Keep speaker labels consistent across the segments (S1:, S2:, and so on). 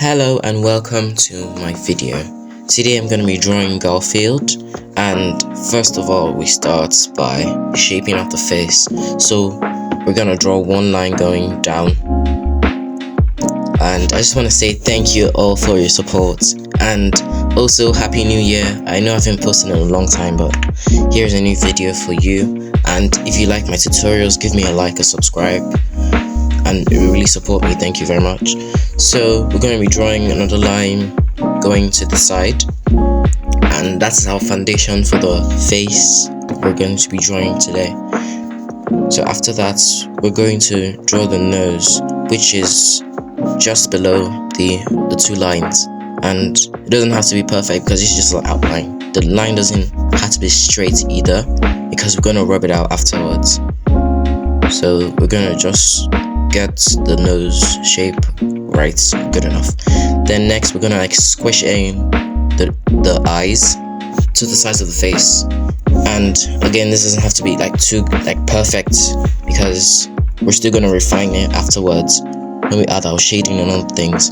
S1: Hello and welcome to my video. Today I'm going to be drawing Garfield, and first of all we start by shaping out the face. So we're going to draw one line going down, and I just want to say thank you all for your support and also Happy New Year. I know I've been posting in a long time, but here's a new video for you, and if you like my tutorials, give me a like or subscribe, and it will really support me. Thank you very much. So we're going to be drawing another line going to the side, and that's our foundation for the face we're going to be drawing today. So after that we're going to draw the nose, which is just below the two lines, and it doesn't have to be perfect because it's just an outline. The line doesn't have to be straight either because we're going to rub it out afterwards. So we're going to just get the nose shape right, good enough. Then next we're gonna squish in the eyes to the sides of the face, and again this doesn't have to be too perfect because we're still gonna refine it afterwards when we add our shading and other things.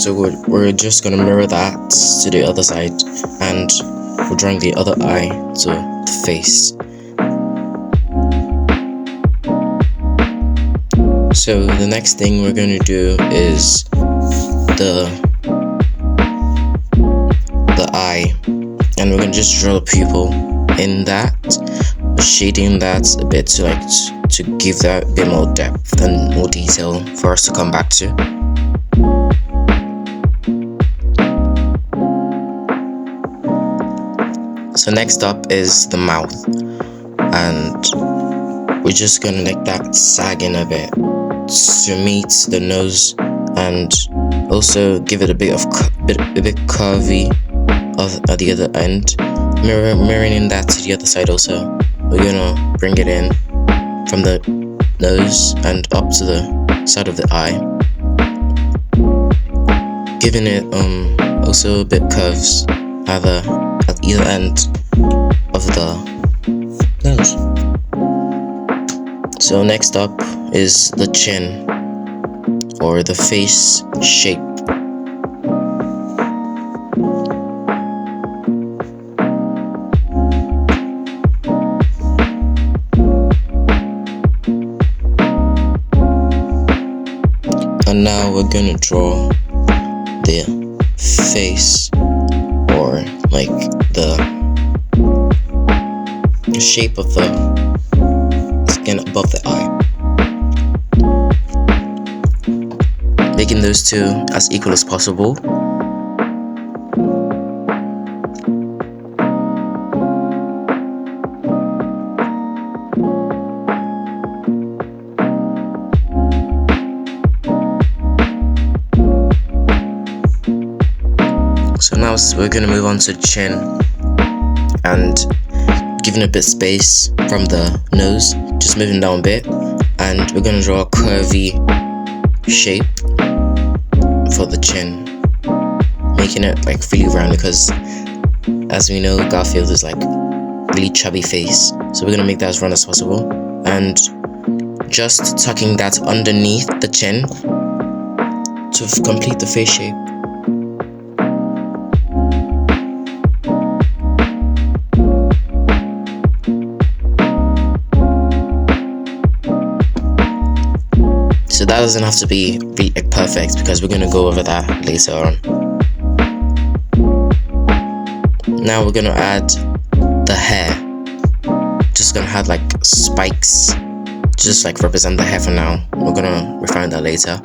S1: So we're just gonna mirror that to the other side, and we're drawing the other eye to the face. So the next thing we're going to do is the eye, and we're going to just draw the pupil in that, shading that a bit to give that a bit more depth and more detail for us to come back to. So next up is the mouth, and we're just going to let that sag in a bit to meet the nose, and also give it a bit curvy at the other end, mirroring that to the other side. Also we're gonna bring it in from the nose and up to the side of the eye, giving it also a bit curves at either end of the nose. So next up is the chin, or the face shape. And now we're gonna draw the face, or the shape of the skin above the eye, making those two as equal as possible. So now we're going to move on to chin, and giving a bit space from the nose, just moving down a bit, and we're going to draw a curvy shape for the chin, making it really round, because as we know Garfield is really chubby face, so we're gonna make that as round as possible, and just tucking that underneath the chin to complete the face shape. So that doesn't have to be perfect because we're gonna go over that later on. Now we're gonna add the hair. Just gonna have spikes, just represent the hair for now. We're gonna refine that later.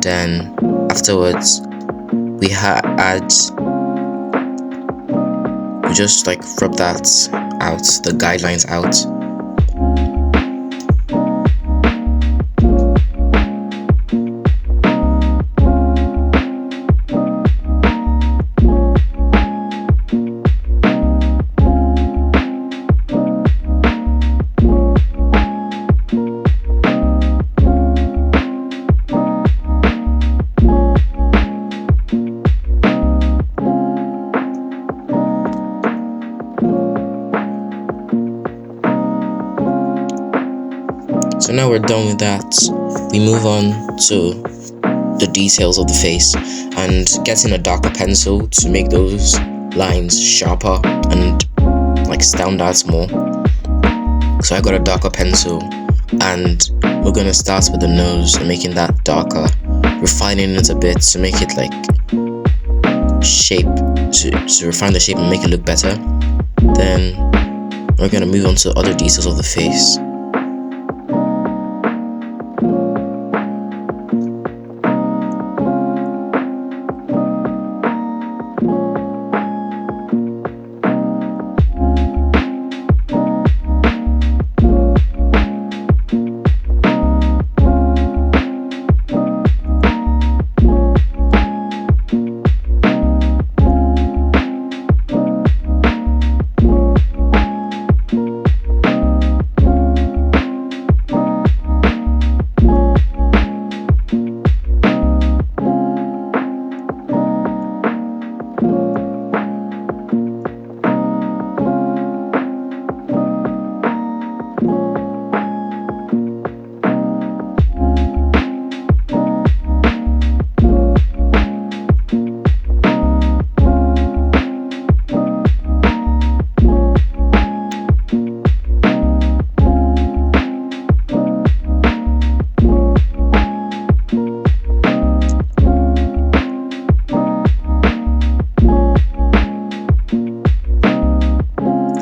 S1: Then afterwards we just rub that out, the guidelines out. So now we're done with that. We move on to the details of the face, and getting a darker pencil to make those lines sharper and like stand out more. So I got a darker pencil, and we're gonna start with the nose and making that darker, refining it a bit to make it like shape, to refine the shape and make it look better. Then we're gonna move on to other details of the face.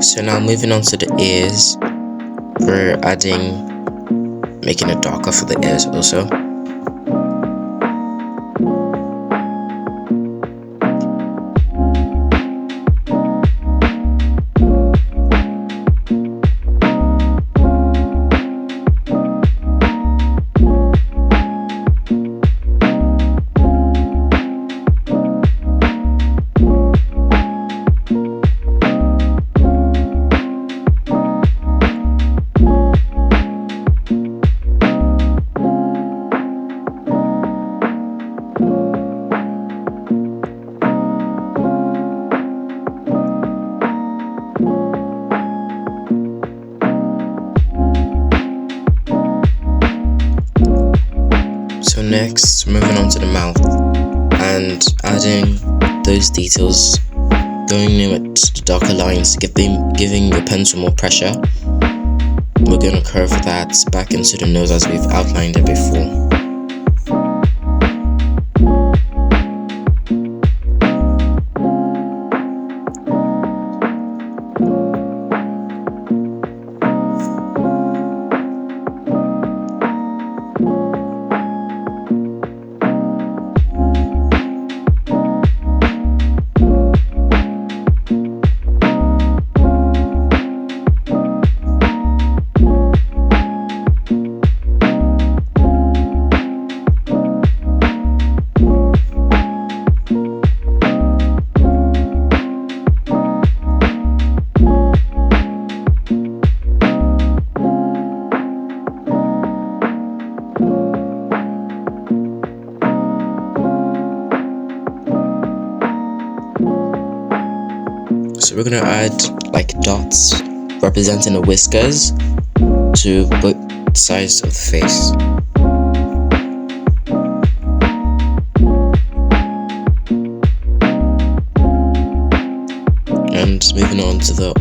S1: So now moving on to the ears, we're making it darker for the ears also. So next, moving on to the mouth and adding those details, going in with the darker lines, giving your pencil more pressure. We're going to curve that back into the nose as we've outlined it before. So we're gonna add like dots representing the whiskers to both sides of the face. And moving on to the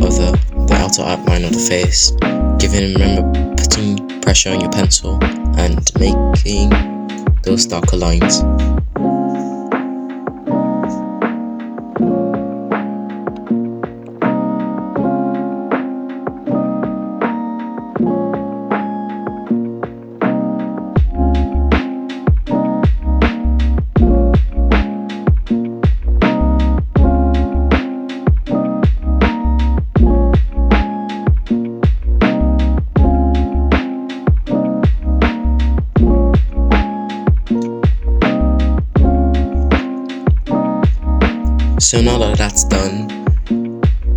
S1: outer outline of the face, remember putting pressure on your pencil and making those darker lines. So now that that's done,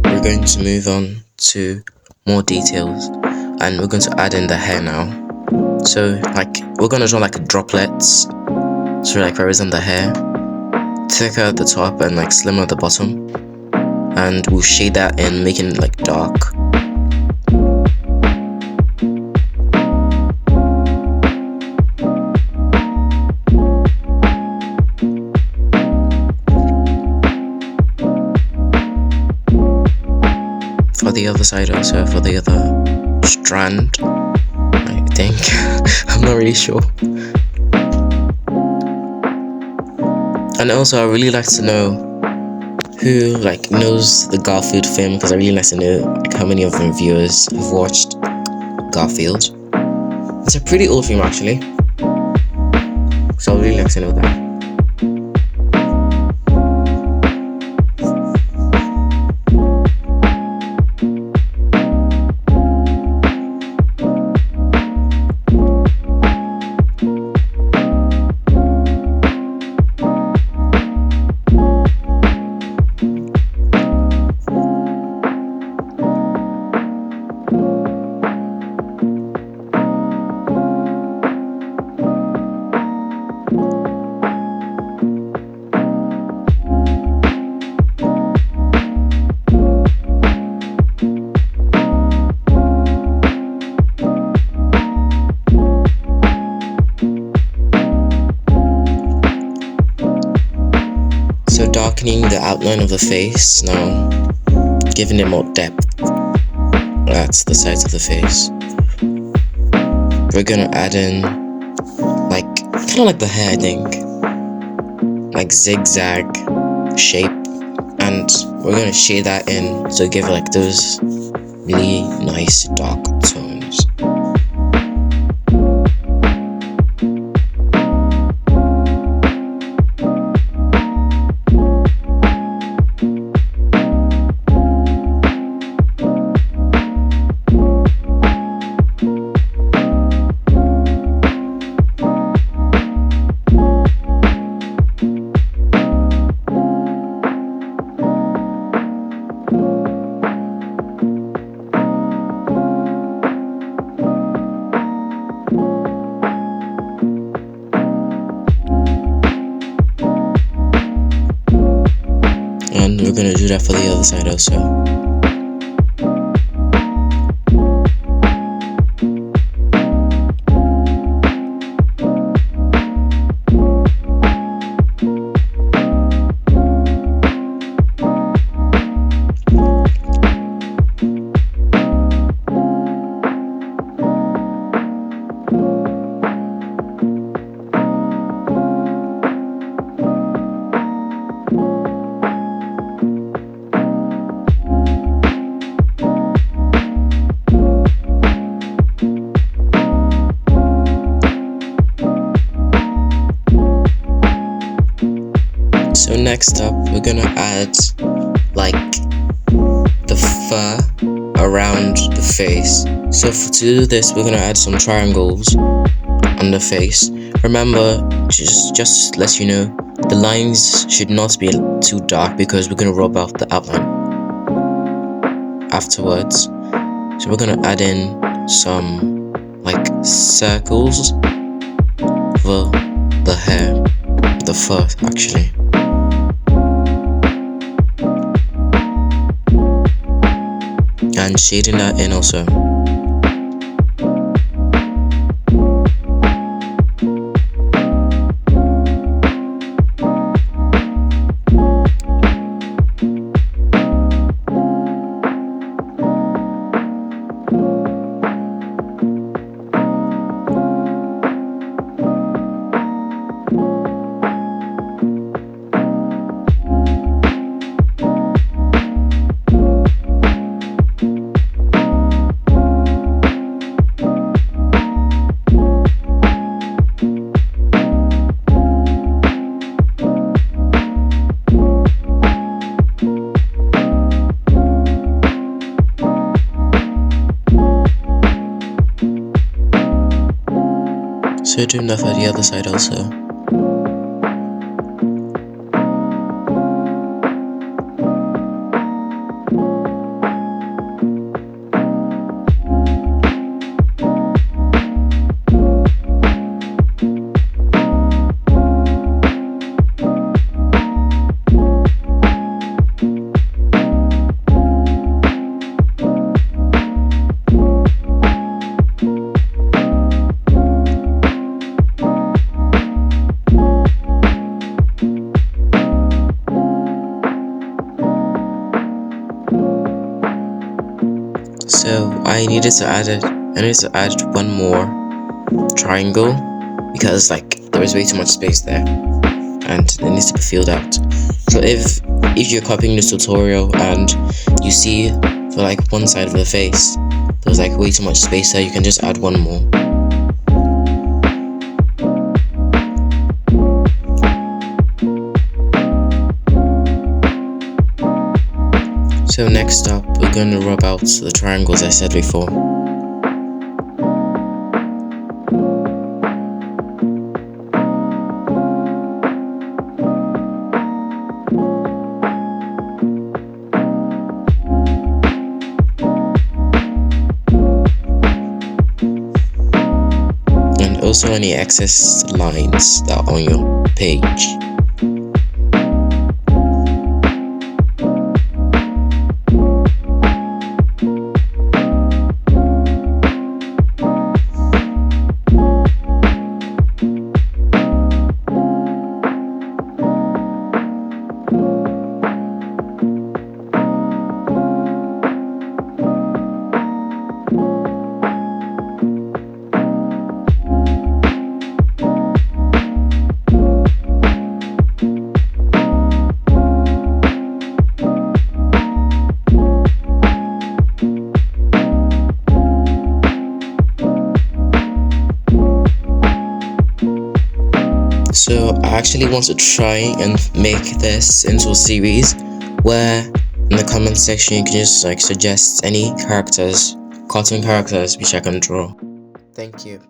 S1: we're going to move on to more details, and we're going to add in the hair now. So like we're going to draw like droplets to like represent the hair, thicker at the top and like slimmer at the bottom, and we'll shade that in, making it like dark. the other side also, for the other strand, I think. I'm not really sure. And also, I really like to know who knows the Garfield film, because I really like to know how many of my viewers have watched Garfield. It's a pretty old film actually, so I really like to know that. So darkening the outline of the face, now giving it more depth. That's the sides of the face. We're gonna add in kind of like the hair, I think, like zigzag shape, and we're gonna shade that in to give it those really nice dark tones. And we're gonna do that for the other side also. So next up, we're gonna add the fur around the face. So to do this, we're gonna add some triangles on the face. Remember, just let you know, the lines should not be too dark because we're gonna rub out the outline afterwards. So we're gonna add in some circles for the hair, the fur actually. And shading that in also. So doing that for the other side also. So I needed to add one more triangle because like there was way too much space there and it needs to be filled out. So if you're copying this tutorial and you see for like one side of the face there's like way too much space there, you can just add one more. So next up, we're going to rub out the triangles I said before. And also any excess lines that are on your page. So I actually want to try and make this into a series where in the comment section you can just like suggest any characters, cartoon characters which I can draw. Thank you.